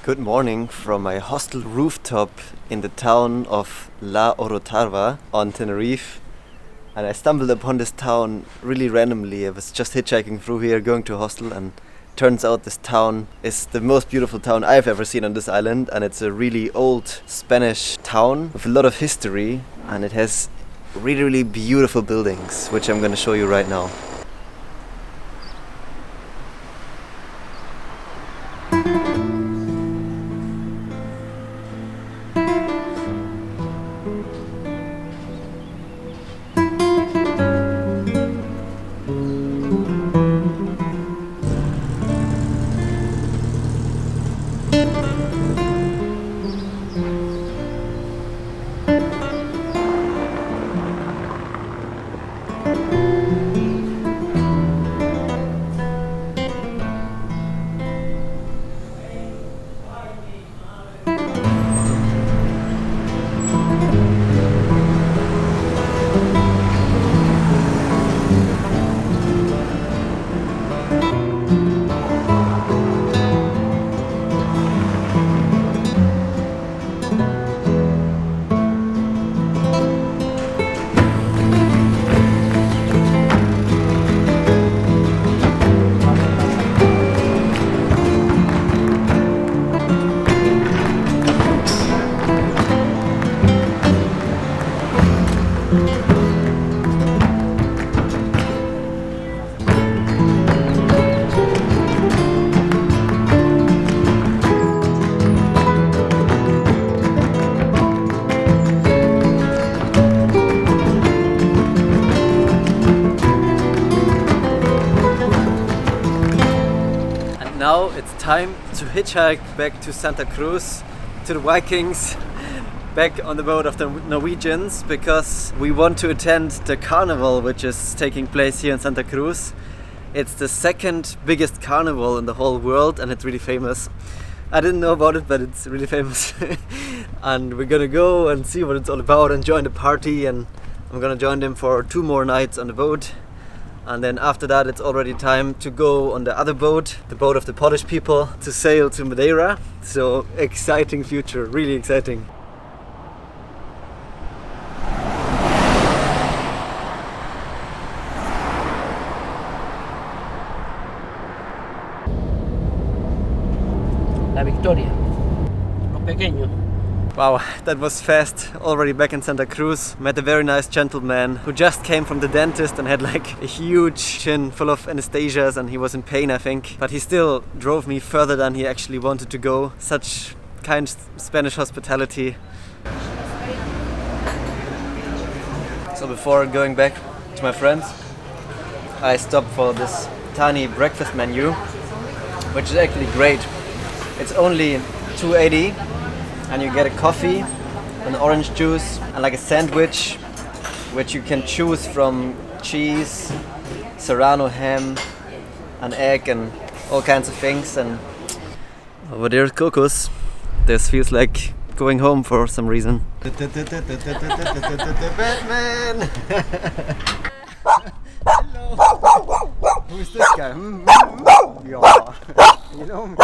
Good morning from my hostel rooftop in the town of La Orotava on Tenerife. And I stumbled upon this town really randomly. I was just hitchhiking through here, going to a hostel, and turns out this town is the most beautiful town I've ever seen on this island. And it's a really old Spanish town with a lot of history, and it has really, really beautiful buildings, which I'm going to show you right now. Now it's time to hitchhike back to Santa Cruz, to the Vikings, back on the boat of the Norwegians, because we want to attend the Carnival, which is taking place here in Santa Cruz. It's the second biggest carnival in the whole world, and it's really famous. I didn't know about it, but it's really famous. And we're gonna go and see what it's all about and join the party, and I'm gonna join them for 2 more nights on the boat. And then after that, it's already time to go on the other boat, the boat of the Polish people, to sail to Madeira. So exciting future, really exciting. La Victoria, lo pequeño. Wow, that was fast. Already back in Santa Cruz. Met a very nice gentleman who just came from the dentist and had like a huge chin full of anesthesias, and he was in pain, I think. But he still drove me further than he actually wanted to go. Such kind Spanish hospitality. So before going back to my friends, I stopped for this tiny breakfast menu, which is actually great. It's only $2.80. And you get a coffee, an orange juice, and like a sandwich, which you can choose from cheese, serrano ham, an egg, and all kinds of things. And over there's Cocos. This feels like going home for some reason. Batman! Hello! Who's this guy? Yeah. You know me.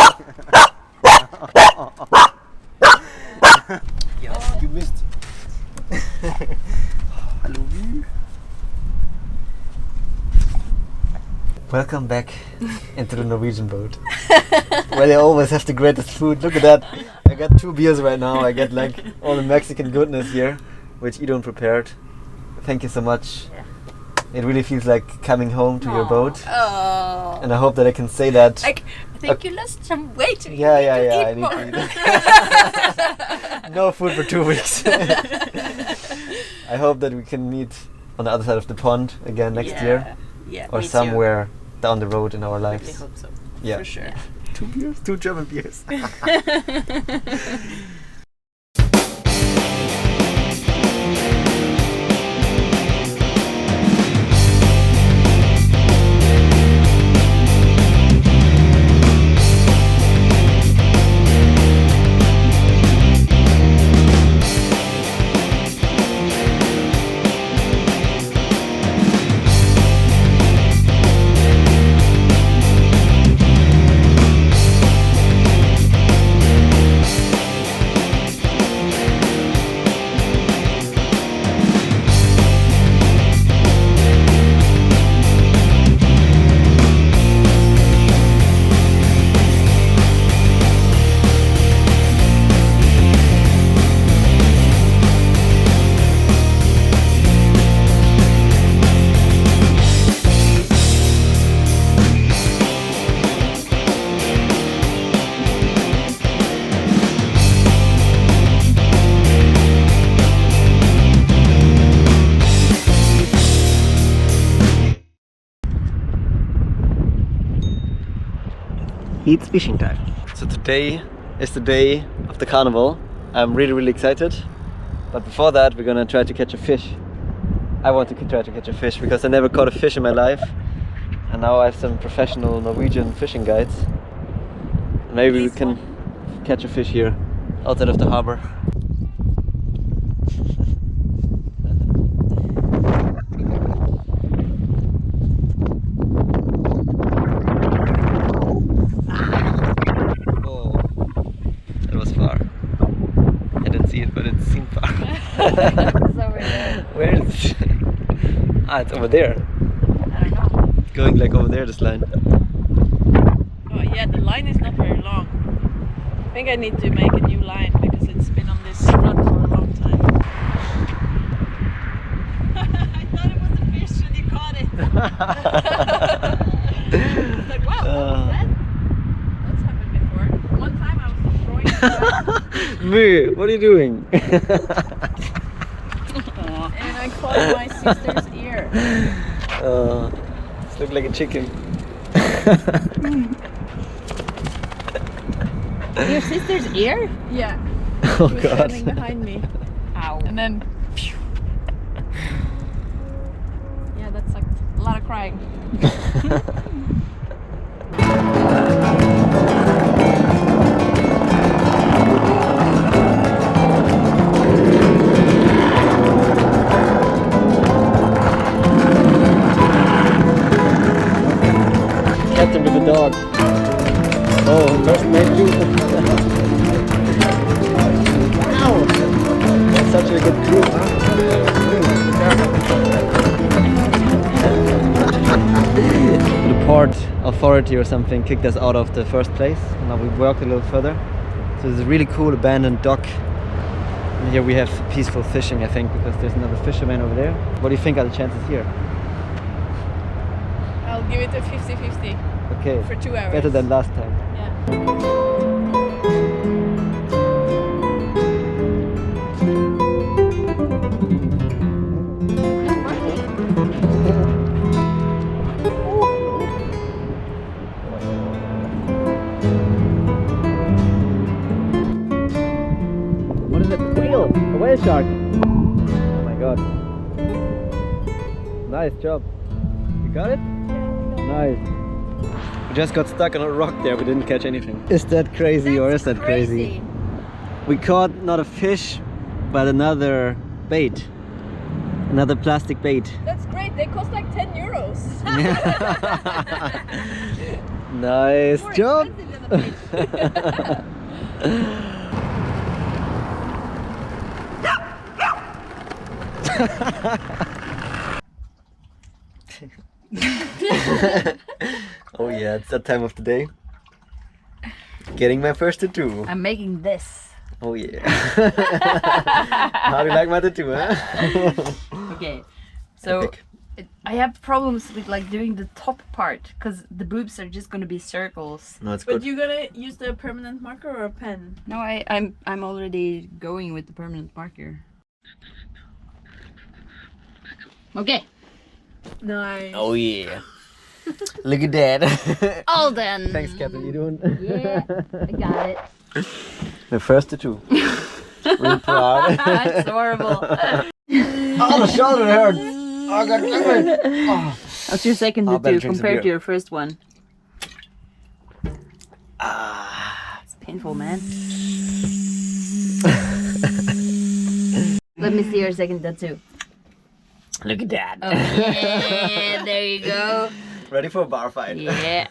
Ja, gemist. Hallo. Welcome back into the Norwegian boat, where they always have the greatest food. Look at that. I got 2 beers right now. I get like all the Mexican goodness here, which Idun prepared. Thank you so much. Yeah. It really feels like coming home to your boat. Oh. And I hope that I can say that. Like, I think you lost some weight. Yeah. I need more. to eat. No food for 2 weeks. I hope that we can meet on the other side of the pond again next year. Yeah. Or somewhere down the road in our lives. I hope so. Yeah. For sure. 2 beers, 2 German beers. it's fishing time. So today is the day of the carnival. I'm really excited. But before that, we're gonna try to catch a fish. I want to try to catch a fish because I never caught a fish in my life. And now I have some professional Norwegian fishing guides. Maybe we can catch a fish here outside of the harbor. Oh, that was far. I didn't see it, but it seemed far. It's over there. Where is it? Ah, it's over there. I don't know. It's going like over there, this line. Oh yeah, the line is not very long. I think I need to make a new line because it's been on this run for a long time. I thought it was a fish and you caught it. It's like, wow, that's happened before. One time I was throwing it down Moo, what are you doing? and I caught my sister's ear. This looks like a chicken. Your sister's ear? Yeah. Oh She was god. standing behind me. Ow. And then yeah, that sucked. A lot of crying. Captain with the dog. Oh, first mate too. Ow! That's such a good crew, The port authority or something kicked us out of the first place. Now we walked a little further. So there's a really cool abandoned dock. And here we have peaceful fishing, I think, because there's another fisherman over there. What do you think are the chances here? I'll give it a 50-50 Okay. for 2 hours. Better than last time. Yeah. What is it? Whale! A whale shark! Oh my god. Nice job. You got it? Nice. We just got stuck on a rock there, we didn't catch anything. Is that crazy or is that crazy? We caught not a fish, but another bait. Another plastic bait. That's great. They cost like 10 euros. Nice More job! expensive than a fish. Oh yeah, it's that time of the day. Getting my first tattoo. I'm making this. Oh yeah. How do you like my tattoo, huh? Okay. So Epic. I have problems with like doing the top part because the boobs are just gonna be circles. No, it's But good. you gonna use the permanent marker or a pen? No, I'm already going with the permanent marker. Okay. Nice. Oh yeah. Look at that. All done. Thanks, Captain. You doing? Yeah, I got it. The first tattoo. Really proud. That's horrible. Oh, the shoulder hurts. Oh, God damn it. Oh. How's your second I'll better tattoo drink some compared to beer. your first one? Ah. It's painful, man. Let me see your second tattoo. Look at that. Oh, yeah, there you go. Ready for a bar fight. Yeah.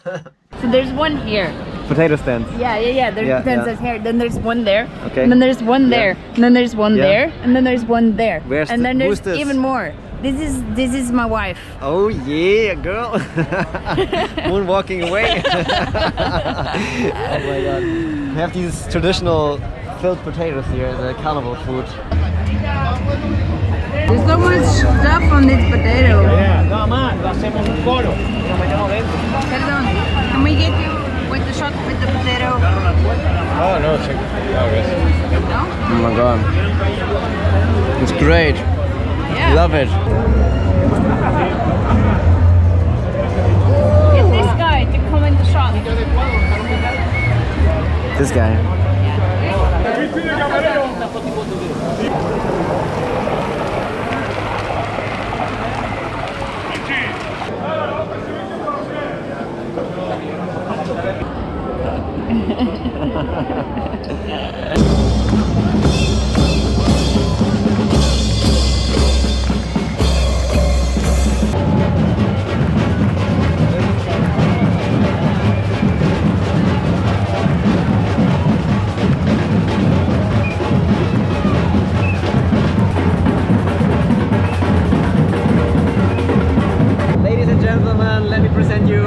So there's one here. Potato stands. Yeah. There's Yeah, potatoes here. Then there's one there. Okay. And then there's one Yeah. there. And then there's one Yeah. there. And then there's one there. Where's and then who's there's this? even more. This is my wife. Oh yeah, girl. Moonwalking away. Oh my god. We have these traditional filled potatoes here, the carnival food. There's so much stuff on this potato. Nada más, lo hacemos un coro y nos metemos dentro. Perdón. Can we get you with the shot with the potato? Oh, no, check. Oh, yes. No? Oh my god. It's great. Yeah. Love it. Get this guy to come in the shot. This guy. Ladies and gentlemen, let me present you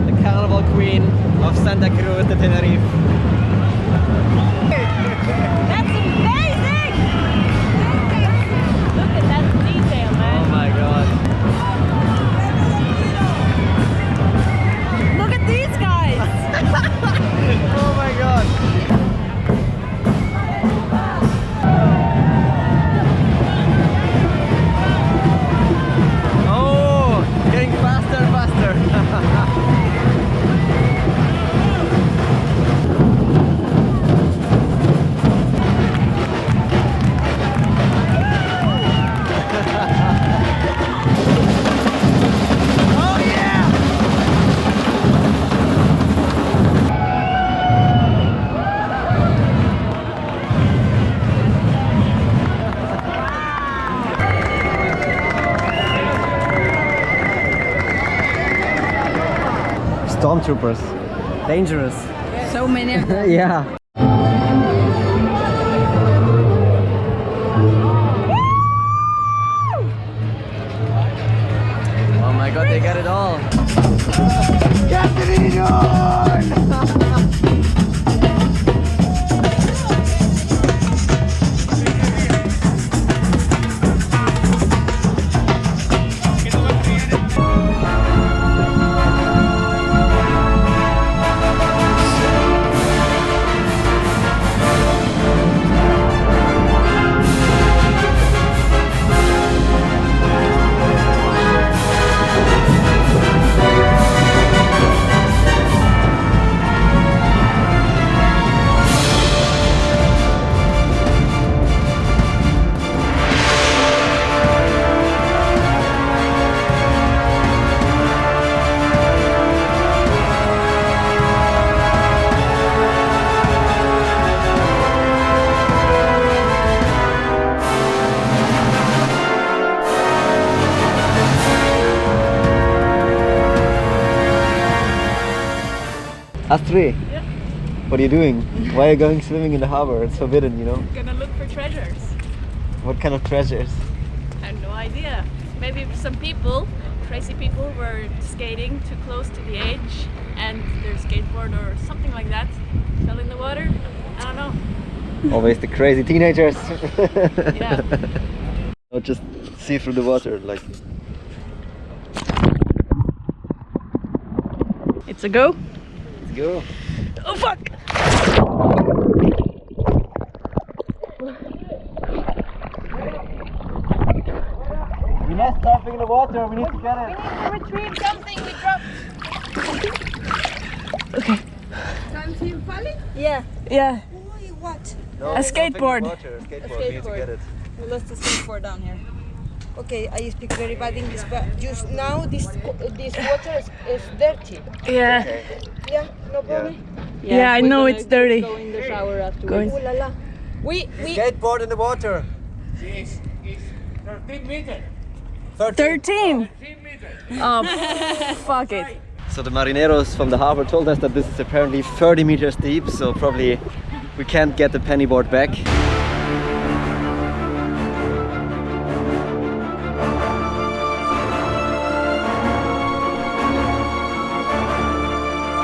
the Carnival Queen of Santa Cruz de Tenerife. That's amazing! Look at that detail, man. Oh my god. Look at these guys! Oh my god. Oh, getting faster and faster. Stormtroopers. Dangerous. So many of them. Yeah. Oh my god, they got it all. Astrid, Yeah. what are you doing? Why are you going swimming in the harbor? It's forbidden, you know? I'm gonna look for treasures. What kind of treasures? I have no idea. Maybe some people, crazy people, were skating too close to the edge and their skateboard or something like that fell in the water. I don't know. Always the crazy teenagers. Yeah. Or just see through the water, like. It's a go. Let's go. Oh fuck! We lost something in the water, we need to get it. We need to retrieve something we dropped. Something falling? Yeah. Yeah. Boy, what? No, A something in the skateboard. water, a skateboard, we need to skateboard. get it. We lost the skateboard down here. Okay, I speak very bad English, but just now this water is dirty. Yeah. Okay. Yeah, no problem. Yeah, I know it's dirty. Go in the shower afterwards. Ooh la la. We Skateboard in the water. It's 13 meters. 13. Oh, fuck it. So the marineros from the harbor told us that this is apparently 30 meters deep, so probably we can't get the pennyboard back.